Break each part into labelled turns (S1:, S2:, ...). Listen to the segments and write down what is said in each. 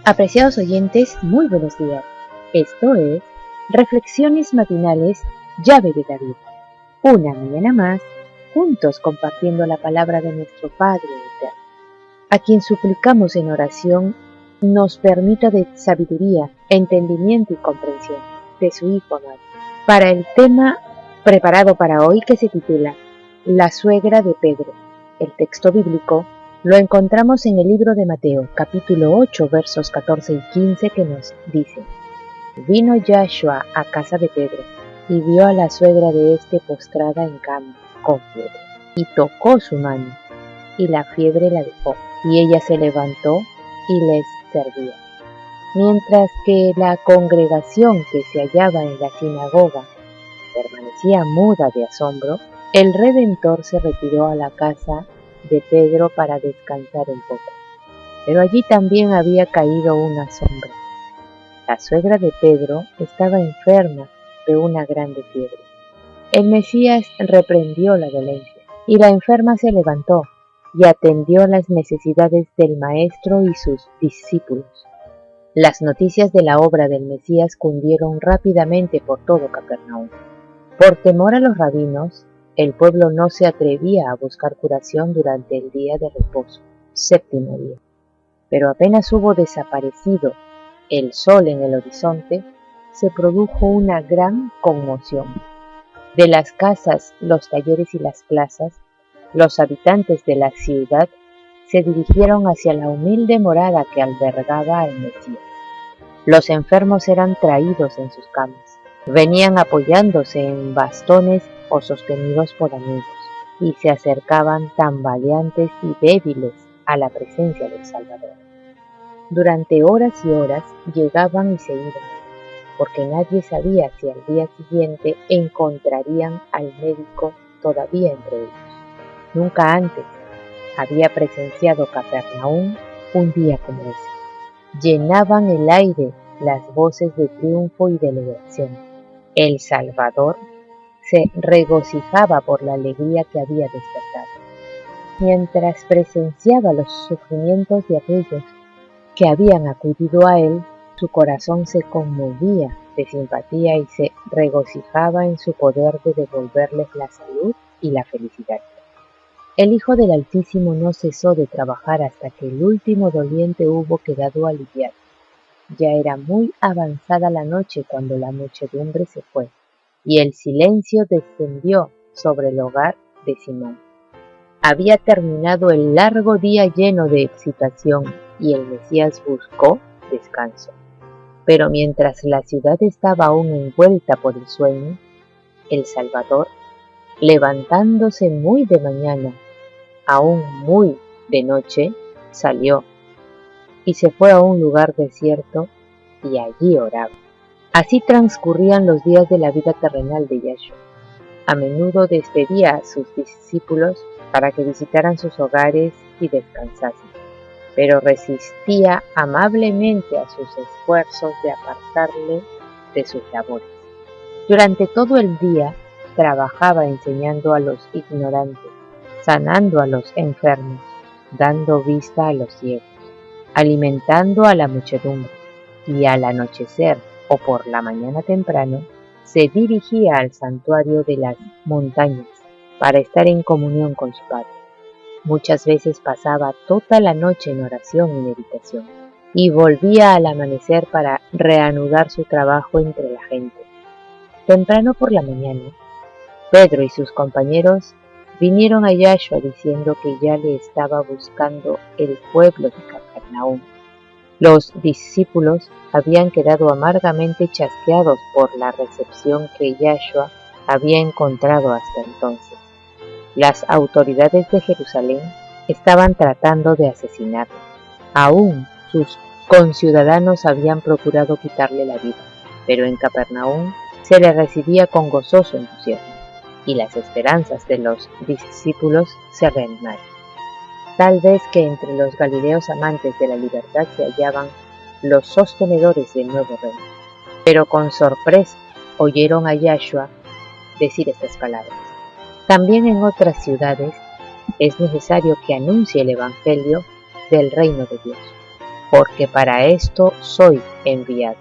S1: Apreciados oyentes, muy buenos días. Esto es Reflexiones Matinales Llave de David. Una mañana más, juntos compartiendo la palabra de nuestro Padre Eterno, a quien suplicamos en oración nos permita de sabiduría, entendimiento y comprensión de su Hijo amado. Para el tema preparado para hoy, que se titula La suegra de Pedro, el texto bíblico lo encontramos en el libro de Mateo, capítulo 8, versos 14 y 15, que nos dice: Vino Yahshua a casa de Pedro, y vio a la suegra de éste postrada en cama, con fiebre, y tocó su mano, y la fiebre la dejó, y ella se levantó y les servía. Mientras que la congregación que se hallaba en la sinagoga permanecía muda de asombro, el Redentor se retiró a la casa de Pedro para descansar un poco. Pero allí también había caído una sombra. La suegra de Pedro estaba enferma de una grande fiebre. El Mesías reprendió la dolencia, y la enferma se levantó y atendió las necesidades del Maestro y sus discípulos. Las noticias de la obra del Mesías cundieron rápidamente por todo Capernaum. Por temor a los rabinos, el pueblo no se atrevía a buscar curación durante el día de reposo, séptimo día. Pero apenas hubo desaparecido el sol en el horizonte, se produjo una gran conmoción. De las casas, los talleres y las plazas, los habitantes de la ciudad se dirigieron hacia la humilde morada que albergaba al Mesías. Los enfermos eran traídos en sus camas. Venían apoyándose en bastones o sostenidos por amigos, y se acercaban tambaleantes y débiles a la presencia del Salvador. Durante horas y horas llegaban y se iban, porque nadie sabía si al día siguiente encontrarían al médico todavía entre ellos. Nunca antes había presenciado Capernaum un día como ese. Llenaban el aire las voces de triunfo y de liberación. El Salvador se regocijaba por la alegría que había despertado. Mientras presenciaba los sufrimientos de aquellos que habían acudido a él, su corazón se conmovía de simpatía y se regocijaba en su poder de devolverles la salud y la felicidad. El Hijo del Altísimo no cesó de trabajar hasta que el último doliente hubo quedado aliviado. Ya era muy avanzada la noche cuando la muchedumbre se fue, y el silencio descendió sobre el hogar de Simón. Había terminado el largo día lleno de excitación, y el Mesías buscó descanso. Pero mientras la ciudad estaba aún envuelta por el sueño, el Salvador, levantándose muy de mañana, aún muy de noche, salió y se fue a un lugar desierto y allí oraba. Así transcurrían los días de la vida terrenal de Yahshua. A menudo despedía a sus discípulos para que visitaran sus hogares y descansasen, pero resistía amablemente a sus esfuerzos de apartarle de sus labores. Durante todo el día trabajaba enseñando a los ignorantes, sanando a los enfermos, dando vista a los ciegos, alimentando a la muchedumbre, y al anochecer o por la mañana temprano se dirigía al santuario de las montañas para estar en comunión con su Padre. Muchas veces pasaba toda la noche en oración y meditación, y volvía al amanecer para reanudar su trabajo entre la gente. Temprano por la mañana, Pedro y sus compañeros vinieron a Yahshua diciendo que ya le estaba buscando el pueblo de Capernaum. Los discípulos habían quedado amargamente chasqueados por la recepción que Yahshua había encontrado hasta entonces. Las autoridades de Jerusalén estaban tratando de asesinarlo. Aún sus conciudadanos habían procurado quitarle la vida, pero en Capernaum se le recibía con gozoso entusiasmo, y las esperanzas de los discípulos se reanimaron. Tal vez que entre los galileos amantes de la libertad se hallaban los sostenedores del nuevo reino, pero con sorpresa oyeron a Yahshua decir estas palabras: también en otras ciudades es necesario que anuncie el evangelio del reino de Dios. porque para esto soy enviado.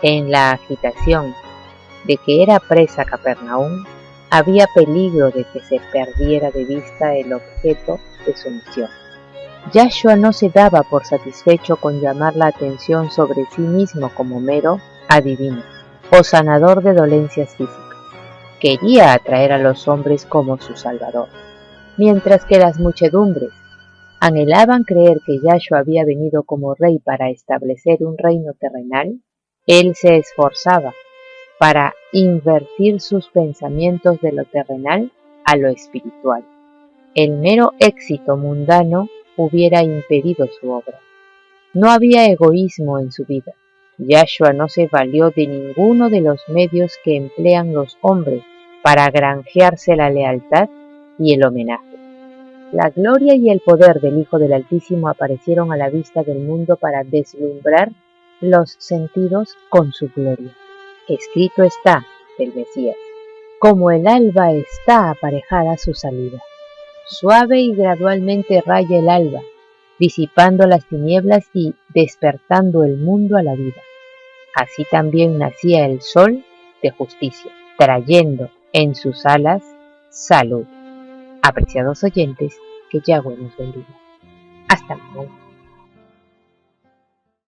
S1: En la agitación de que era presa Capernaum, había peligro de que se perdiera de vista el objeto de su misión. Yahshua no se daba por satisfecho con llamar la atención sobre sí mismo como mero adivino o sanador de dolencias físicas. Quería atraer a los hombres como su Salvador, mientras que las muchedumbres anhelaban creer que Yahshua había venido como rey para establecer un reino terrenal. Él se esforzaba para invertir sus pensamientos de lo terrenal a lo espiritual. El mero éxito mundano hubiera impedido su obra. No había egoísmo en su vida. Yahshua no se valió de ninguno de los medios que emplean los hombres para granjearse la lealtad y el homenaje. La gloria y el poder del Hijo del Altísimo aparecieron a la vista del mundo para deslumbrar los sentidos con su gloria. Escrito está del Mesías, como el alba está aparejada su salida. Suave y gradualmente raya el alba, disipando las tinieblas y despertando el mundo a la vida. Así también nacía el sol de justicia, trayendo en sus alas salud. Apreciados oyentes, que Yahweh nos bendiga. Hasta mañana.